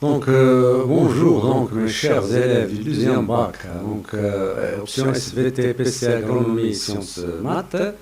Bonjour, donc, mes chers élèves du deuxième bac, option SVT, PC, agronomie, sciences, maths.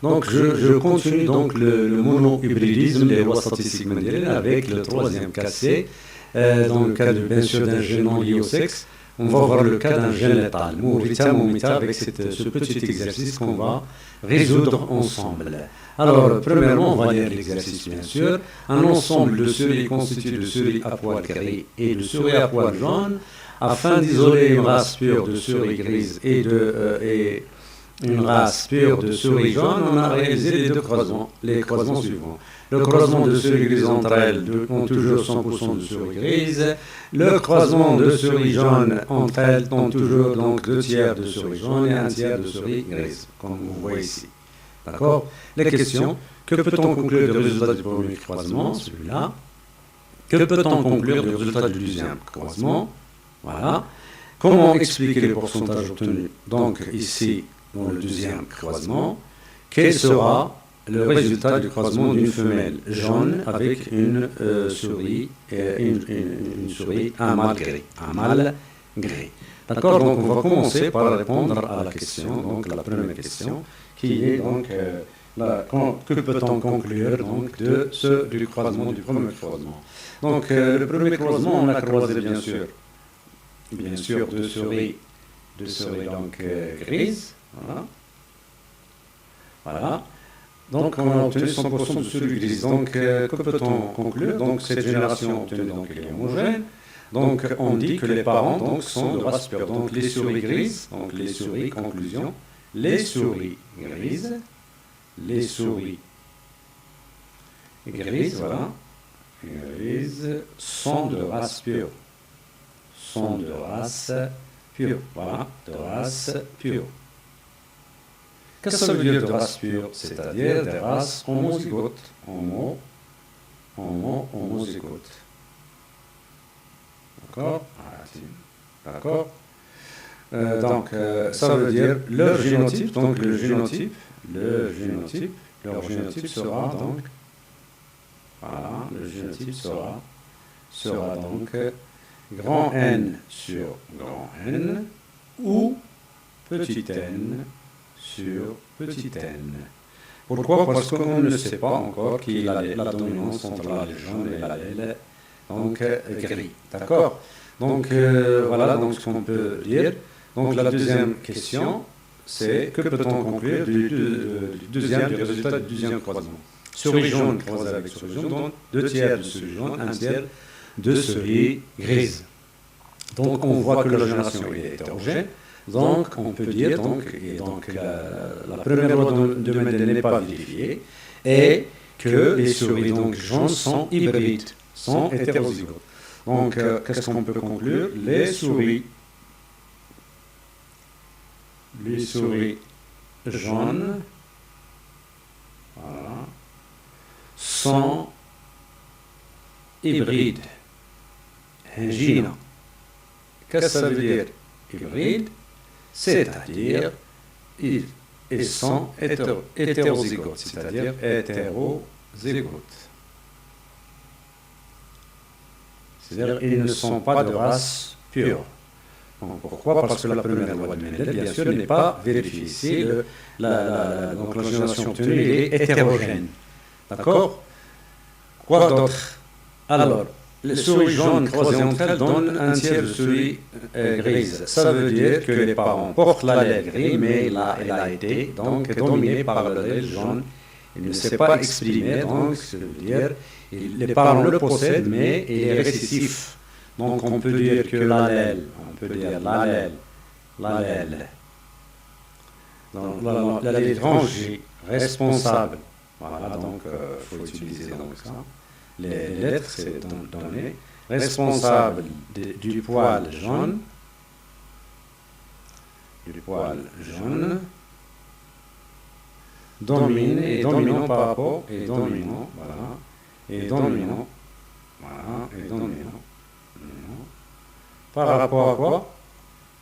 Je continue donc le mono-hybridisme des lois statistiques mondiales avec le troisième cassé. Dans le cas, bien sûr, d'un gène non lié au sexe, on va voir le cas d'un gène létal, Mourita, avec ce petit exercice qu'on va résoudre ensemble. Alors, premièrement, on va lire l'exercice, bien sûr. Un ensemble de souris constitué de souris à poil gris et de souris à poil jaune, afin d'isoler une race pure de souris grises et une race pure de souris jaune, on a réalisé les croisements suivants. Le croisement de souris grises entre elles ont toujours 100% de souris grises. Le croisement de souris jaunes entre elles ont toujours donc 2 tiers de souris jaunes et 1 tiers de souris grises, comme vous voyez ici. D'accord? Les questions. Que peut-on conclure du résultat du premier croisement, celui-là? Que peut-on conclure du résultat du deuxième croisement? Voilà. Comment expliquer les pourcentages obtenus? Donc ici, dans le deuxième croisement, quel sera le résultat du croisement d'une femelle jaune avec une souris, un mâle gris. D'accord? Donc on va commencer par répondre à la question, donc la première question, qui est donc que peut-on conclure donc du croisement, du premier croisement. Donc le premier croisement, on a croisé bien sûr deux souris donc grises. Voilà. Donc, on a obtenu 100% de souris grises. Donc, que peut-on conclure? Donc, cette génération obtenue, donc, elle est homogène. Donc, on dit que les parents donc, sont de race pure. Donc, les souris grises, donc les souris, conclusion, les souris grises, voilà, grises sont de race pure. Voilà, de race pure. Qu'est-ce que ça veut dire de race pure? C'est-à-dire des races homozygotes. Homozygotes. D'accord? D'accord? Ça veut dire leur génotype. Donc, leur génotype sera donc, voilà, le génotype sera donc grand N sur grand N ou petit n sur petit n. Pourquoi? Parce qu'on ne sait pas encore qui est la dominance entre l'allèle jaune et l'allèle donc gris. D'accord? Donc voilà donc ce qu'on peut dire. Donc la deuxième question, c'est que peut-on conclure du résultat du deuxième croisement? Souris jaune croisée avec souris jaune, donc 2 tiers de souris jaune, 1 tiers de souris grise. Donc on voit que la génération est hétérogène. Donc, on peut dire la première loi de Mendel n'est pas vérifiée et que les souris donc, jaunes sont hybrides, sont hétérozygotes. Donc, qu'est-ce qu'on peut conclure? Les souris jaunes voilà, sont hybrides. Ingina. Qu'est-ce que ça veut dire? Hybride, c'est-à-dire ils sont hétérozygotes, c'est-à-dire hétérozygotes. C'est-à-dire ils ne sont pas de race pure. Donc, pourquoi? Parce que la première loi de Mendel, bien sûr, n'est pas vérifiée. Ici, la génération obtenue est hétérogène. D'accord? Quoi d'autre? Alors, les souris jaunes croisées entre elles donnent 1 tiers de souris grises. Ça veut dire que les parents portent l'allèle gris, mais elle a été donc dominée par l'allèle jaune. Il ne s'est pas exprimé, donc ça veut dire les parents le possèdent, mais il est récessif. Donc on peut dire que l'allèle, rangé, responsable. Voilà, donc il faut utiliser donc ça. Les lettres, c'est donné. Responsable du poil jaune. Dominant par rapport, dominant. Par rapport à quoi?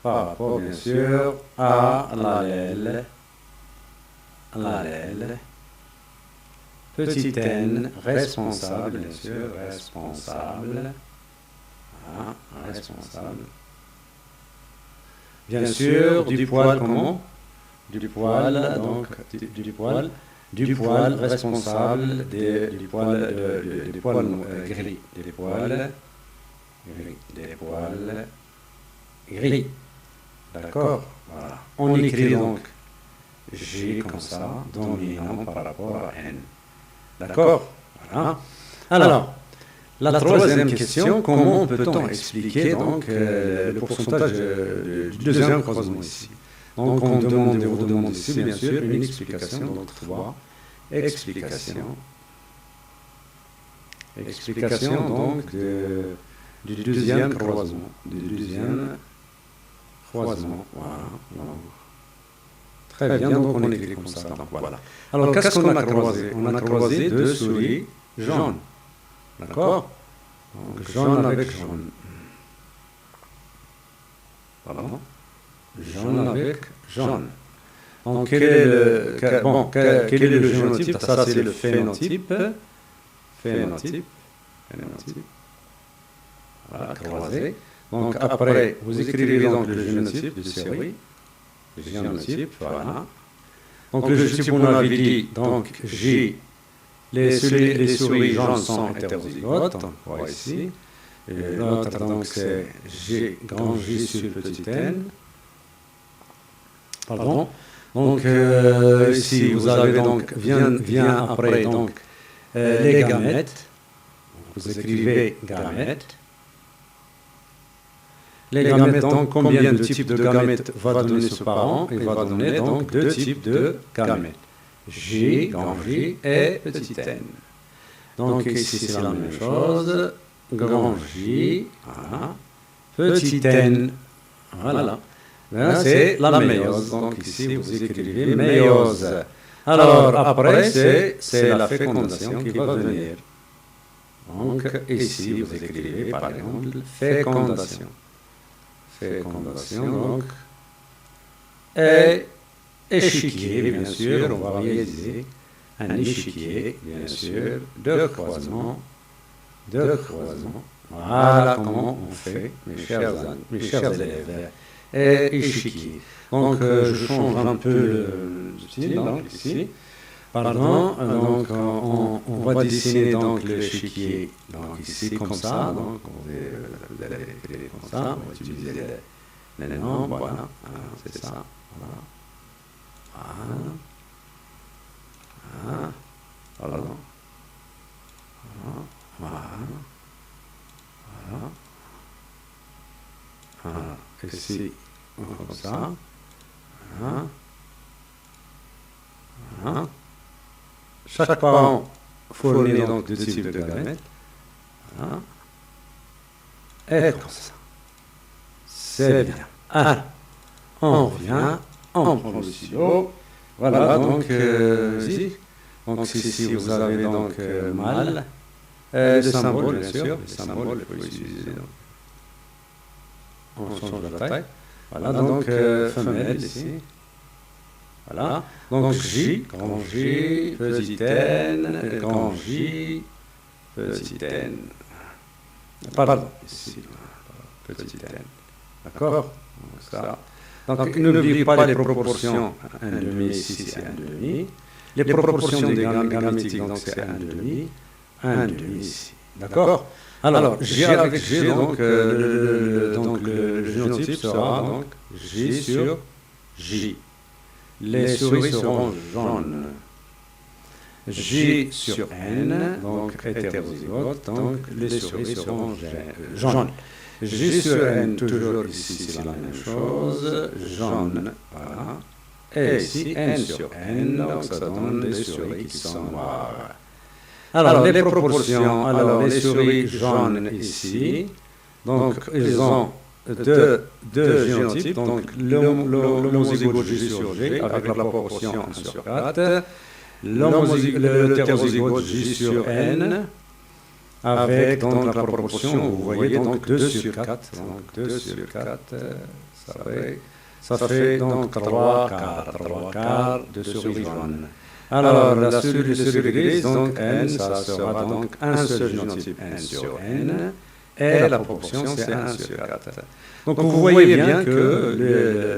Par rapport, bien sûr, à l'allèle. Petit n, responsable, bien sûr, responsable Voilà, responsable. Bien sûr, du poil, comment? Du poil, donc, du poil responsable du poil, des poils gris. Des poils gris. Des poils gris. D'accord? Voilà. On écrit donc G comme ça, dominant par rapport à N. D'accord? Voilà. Alors, la troisième question, comment peut-on expliquer donc le pourcentage du deuxième croisement ici? Donc on vous demande ici bien sûr une explication, donc 3 explications. Explication donc du deuxième croisement. Du deuxième croisement, voilà. Très bien, donc on écrit comme ça. Donc, voilà. Alors qu'est-ce qu'on a croisé? On a croisé deux souris jaunes. D'accord? Donc jaune avec jaune. Pardon? Jaune avec jaune. Donc quel est le génotype? Ça c'est le phénotype. Phénotype. Voilà, croisé. Donc après, vous écrivez donc le génotype de souris. Le génotype, voilà. Donc le génotype, on avait dit, donc J, les souris jaunes sont hétérozygotes, on voit ici. Et l'autre, donc c'est G, grand J sur petit n. Pardon. Donc ici, vous avez donc, vient après donc les gamètes. Vous écrivez gamètes. Les gamètes, donc, combien de types de gamètes va donner ce parent? Il va donner donc deux types de gamètes. J, grand J et petit n. Donc ici, c'est la même chose. Grand J, voilà. Petit n, voilà. C'est la méiose. Donc ici, vous écrivez méiose. Alors, après, c'est la fécondation qui va venir. Donc ici, vous écrivez, par exemple, fécondation. Fécondation, donc, et échiquier, bien sûr, on va réaliser un échiquier, bien sûr, de croisement. Voilà comment on fait, mes chers élèves. Et échiquier. Donc, je change un peu le style, donc, ici. Pardon, donc on va dessiner donc l'échiquier, donc ici comme ça, donc vous allez écrire comme ça, on va utiliser les noms, voilà, c'est ça, voilà, pardon, voilà, ici, comme ça, voilà. Chaque parent fournit donc deux types de gamètes. Voilà. Et comme ça. C'est bien. Alors, on revient, on prend le stylo. Voilà, donc ici vous avez donc mâle. Le symbole, bien sûr, le symbole, il faut utiliser. On change la taille. Voilà, donc femelle ici. Voilà, donc J, grand J, petit n, grand J, petit n. Pardon, ici, petit n. D'accord? Donc n'oubliez pas les proportions. 1,5 ici, c'est 1,5. Les proportions des gamétiques, donc c'est 1,5. 1,5 ici. D'accord? Alors, J avec G, donc le génotype sera donc J sur J. Les souris seront jaunes. J sur N, donc hétérozygote, donc les souris seront jaunes. J sur N, toujours ici, c'est la même chose, jaune, voilà. Et ici, N sur N, donc ça donne des souris qui sont noires. Alors, les proportions, alors les souris jaunes ici, donc ils ont deux génotypes, donc l'homozygote J sur G avec la proportion 1 sur 4, l'hétérozygote J sur N avec donc la proportion, vous voyez, donc 2 sur 4, donc 2 sur 4, ça fait donc 3 quarts de souris jaunes. Alors, la souris grise, donc N, ça sera donc un seul génotype N sur N. et la proportion c'est 1 sur 4. Donc vous voyez bien que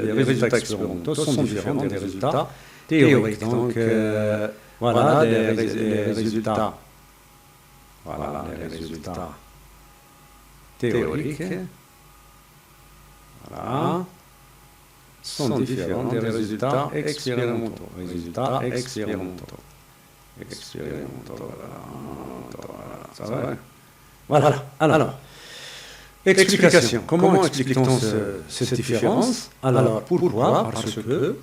les résultats expérimentaux sont différents des résultats théoriques. Donc voilà les résultats. Voilà les résultats théoriques. Voilà. Sont différents des résultats expérimentaux. Résultats expérimentaux. Ça va. Voilà. Alors, explication. Comment explique-t-on cette différence? Alors, pourquoi? Parce que,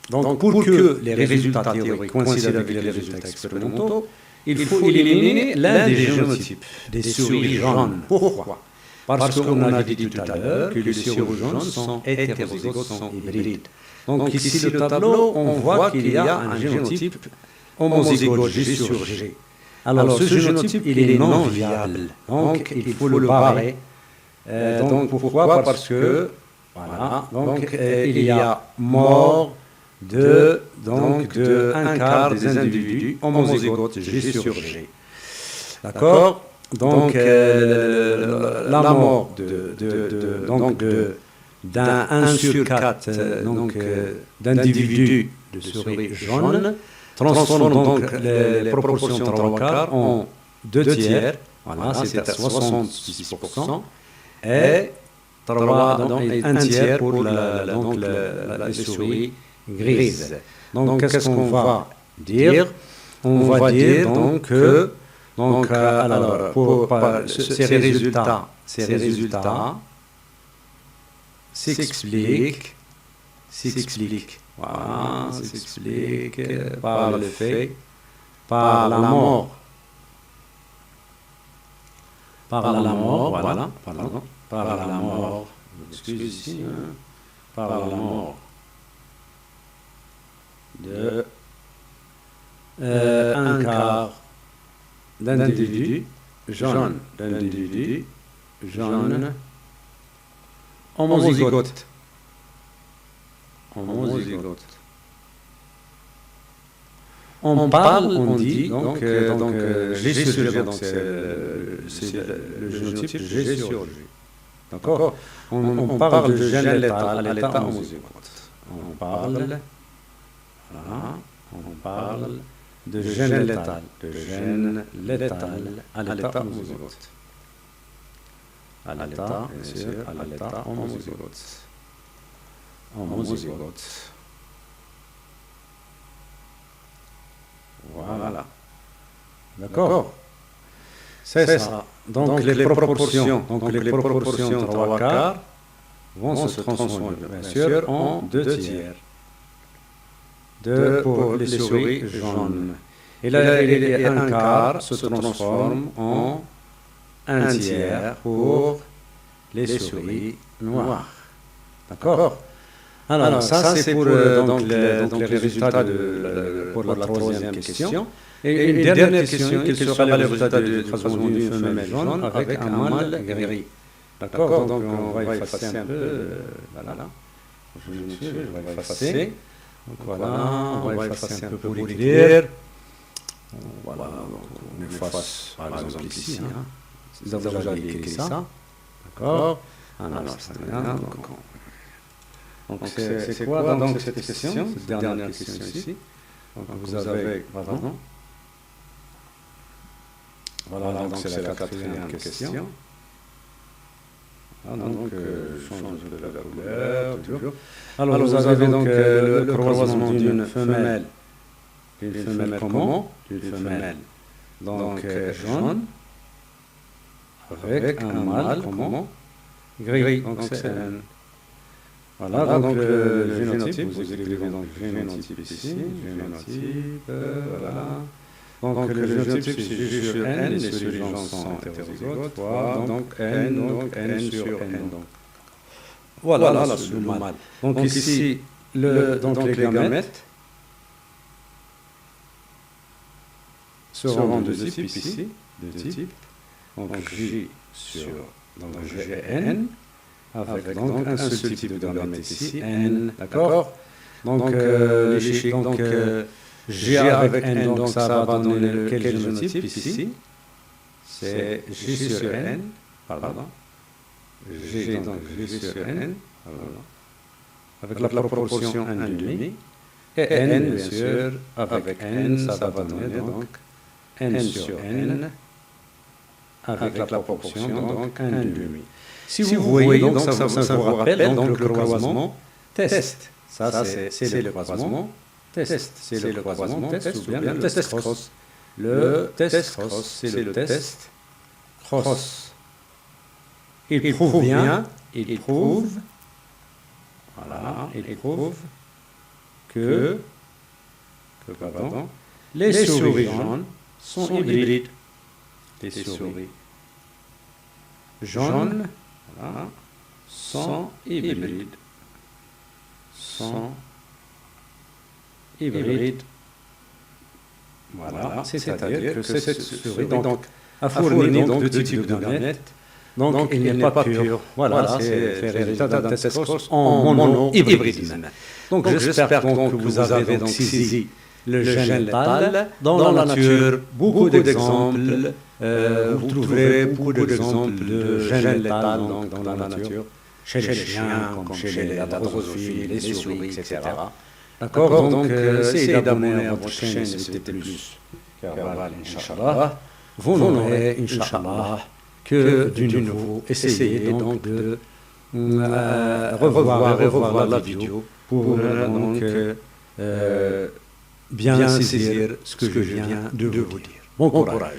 donc pour que les résultats théoriques coïncident avec les résultats expérimentaux, il faut éliminer l'un des génotypes des souris jaunes. Pourquoi? Parce qu'on a dit tout à l'heure que les souris jaunes sont hétérozygotes, sont hybrides. Donc ici, le tableau, on voit qu'il y a un génotype homozygote G sur G. Alors ce génotype, il est non viable. Donc il faut le barrer. Donc pourquoi? Parce que, voilà, donc il y a mort de un quart des individus homozygotes G sur G. D'accord? Donc, la mort d'un 1 sur 4 d'individus de souris jaunes transforme donc les proportions 3 quarts en 2 tiers, voilà, c'est à 66%, et 1 tiers pour les souris grises. Donc, qu'est-ce qu'on va dire? On va dire donc que ces résultats s'expliquent par le fait, par la mort, par la mort de un quart d'individus jaunes, homozygotes. On dit, G sur G, donc c'est le génotype G sur G. D'accord? On parle de gène létal à l'état homozygote. On parle de gène létal, à l'état homozygote. À l'état homozygote. Voilà. D'accord? C'est ça. Donc les proportions 3 quarts vont se transformer, bien sûr, en 2 tiers. Pour les souris jaunes. Et là, un quart se transforme en 1 tiers pour les souris noires. D'accord? Alors, ça c'est pour les résultats pour la troisième question. Et une dernière question, quel sera le résultat de l'écrasement d'une femelle jaune avec un mâle gris? D'accord? Donc, on va effacer un peu. Voilà. Je vais effacer. Donc voilà, on va effacer un peu pour écrire. Voilà, donc on efface par exemple ici. Vous avez déjà écrit ça. D'accord? Alors, donc c'est quoi donc cette question? Cette dernière question ici. Donc vous avez, pardon. Voilà, donc c'est la quatrième question. Donc, change de la couleur, toujours. Alors, vous avez donc le croisement d'une femelle comment? D'une femelle donc jaune avec un mâle comment? Gris. Donc c'est voilà, donc le génotype, vous écrivez donc génotype ici, voilà. Donc le génotype c'est G sur N, les souris jaunes sont hétérozygotes, donc N sur N. Donc. Voilà, le mâle. Donc ici, les gamètes seront de type ici, donc J sur Gn, avec donc un seul type de gamète ici, N, d'accord? Donc G avec N, donc ça va donner quel génotype ici? c'est J sur N, pardon, G donc J sur N, avec la proportion 1,5, et N bien sûr, avec N, ça va donner donc N sur N, avec la proportion donc 1,5. Si vous voyez, donc ça vous rappelle donc le croisement test. Ça c'est le croisement test. C'est le croisement test ou bien le test cross. Le test cross, c'est le test cross. Il prouve bien, il prouve que les souris jaunes sont hybrides. Les souris jaunes sont hybrides. Voilà, c'est-à-dire que cette souris a fourni donc deux types de gamètes. Donc, il n'est pas pur. Voilà, c'est le résultat d'un test cross en mono-hybridisme. Donc, j'espère que vous avez donc saisi le gène létal. Dans la nature, beaucoup d'exemples. Vous trouverez beaucoup d'exemples de gènes létal dans la nature, chez les chiens, comme chez les drosophiles, les souris, etc. D'accord, donc essayez d'abonner à votre chaîne SVT+, Inch'Allah. Vous n'aurez, Inch'Allah, que du nouveau. Essayez donc de revoir la vidéo pour donc bien saisir ce que je viens de vous dire. Bon courage.